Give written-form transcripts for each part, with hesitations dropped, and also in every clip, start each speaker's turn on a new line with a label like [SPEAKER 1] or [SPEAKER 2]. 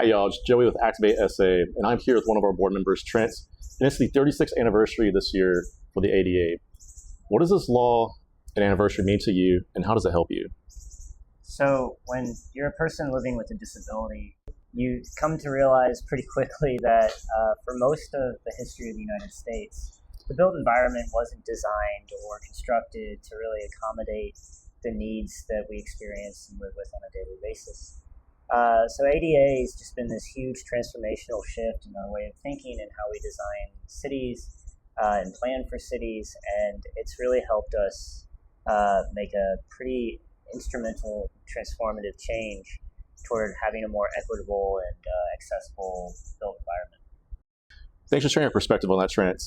[SPEAKER 1] Hi, y'all. It's Joey with ActivateSA, and I'm here with one of our board members, Trent. And it's the 36th anniversary this year for the ADA. What does this law and anniversary mean to you, and how does it help you?
[SPEAKER 2] So when you're a person living with a disability, you come to realize pretty quickly that for most of the history of the United States, the built environment wasn't designed or constructed to really accommodate the needs that we experience and live with on a daily basis. So ADA has just been this huge transformational shift in our way of thinking and how we design cities and plan for cities, and it's really helped us make a pretty instrumental, transformative change toward having a more equitable and accessible built environment.
[SPEAKER 1] Thanks for sharing your perspective on that, Trent.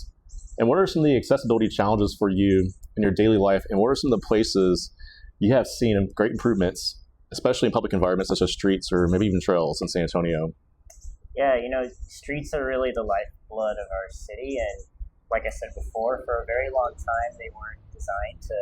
[SPEAKER 1] And what are some of the accessibility challenges for you in your daily life, and what are some of the places you have seen great improvements, especially in public environments such as streets or maybe even trails in San Antonio?
[SPEAKER 2] Yeah, streets are really the lifeblood of our city, and like I said before, for a very long time they weren't designed to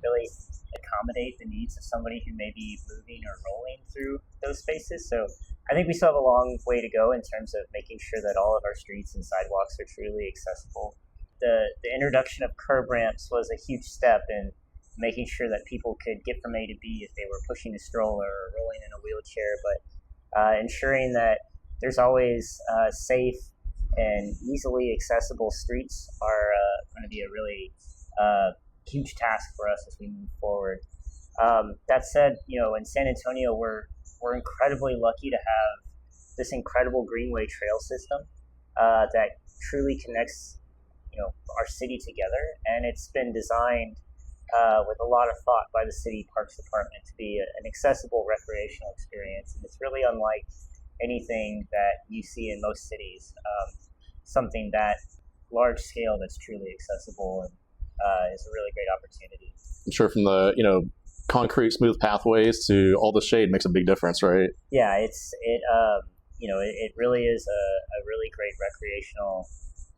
[SPEAKER 2] really accommodate the needs of somebody who may be moving or rolling through those spaces. So I think we still have a long way to go in terms of making sure that all of our streets and sidewalks are truly accessible. The introduction of curb ramps was a huge step in making sure that people could get from A to B if they were pushing a stroller or rolling in a wheelchair, but ensuring that there's always safe and easily accessible streets are going to be a really huge task for us as we move forward. That said, in San Antonio, we're incredibly lucky to have this incredible Greenway trail system that truly connects our city together, and it's been designed with a lot of thought by the City Parks Department to be an accessible recreational experience, and it's really unlike anything that you see in most cities. Something that large scale that's truly accessible and is a really great opportunity.
[SPEAKER 1] I'm sure from the concrete smooth pathways to all the shade makes a big difference, right?
[SPEAKER 2] Yeah, it really is a really great recreational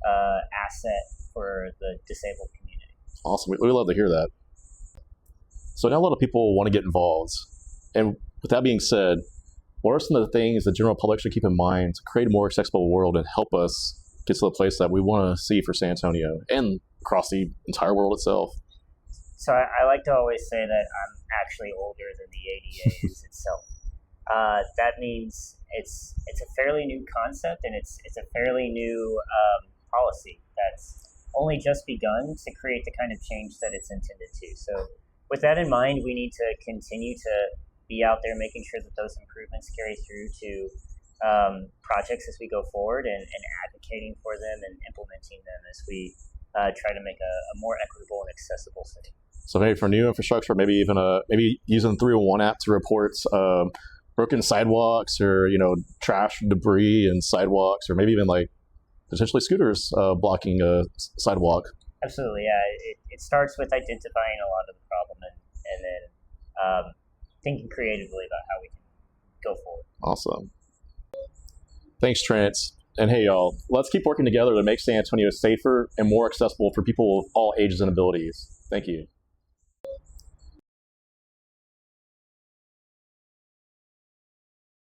[SPEAKER 2] asset for the disabled community.
[SPEAKER 1] Awesome. We love to hear that. So now a lot of people want to get involved. And with that being said, what are some of the things the general public should keep in mind to create a more accessible world and help us get to the place that we want to see for San Antonio and across the entire world itself?
[SPEAKER 2] So I like to always say that I'm actually older than the ADA is itself. That means it's a fairly new concept, and it's a fairly new policy that's only just begun to create the kind of change that it's intended to. So with that in mind, we need to continue to be out there making sure that those improvements carry through to projects as we go forward, and advocating for them and implementing them as we try to make a more equitable and accessible city.
[SPEAKER 1] So maybe for new infrastructure, maybe even maybe using 301 app to report broken sidewalks or trash, debris, and sidewalks, or maybe even potentially scooters blocking a sidewalk.
[SPEAKER 2] Absolutely, yeah. It starts with identifying a lot of the problem and then thinking creatively about how we can go forward.
[SPEAKER 1] Awesome. Thanks, Trent. And hey, y'all, let's keep working together to make San Antonio safer and more accessible for people of all ages and abilities. Thank you.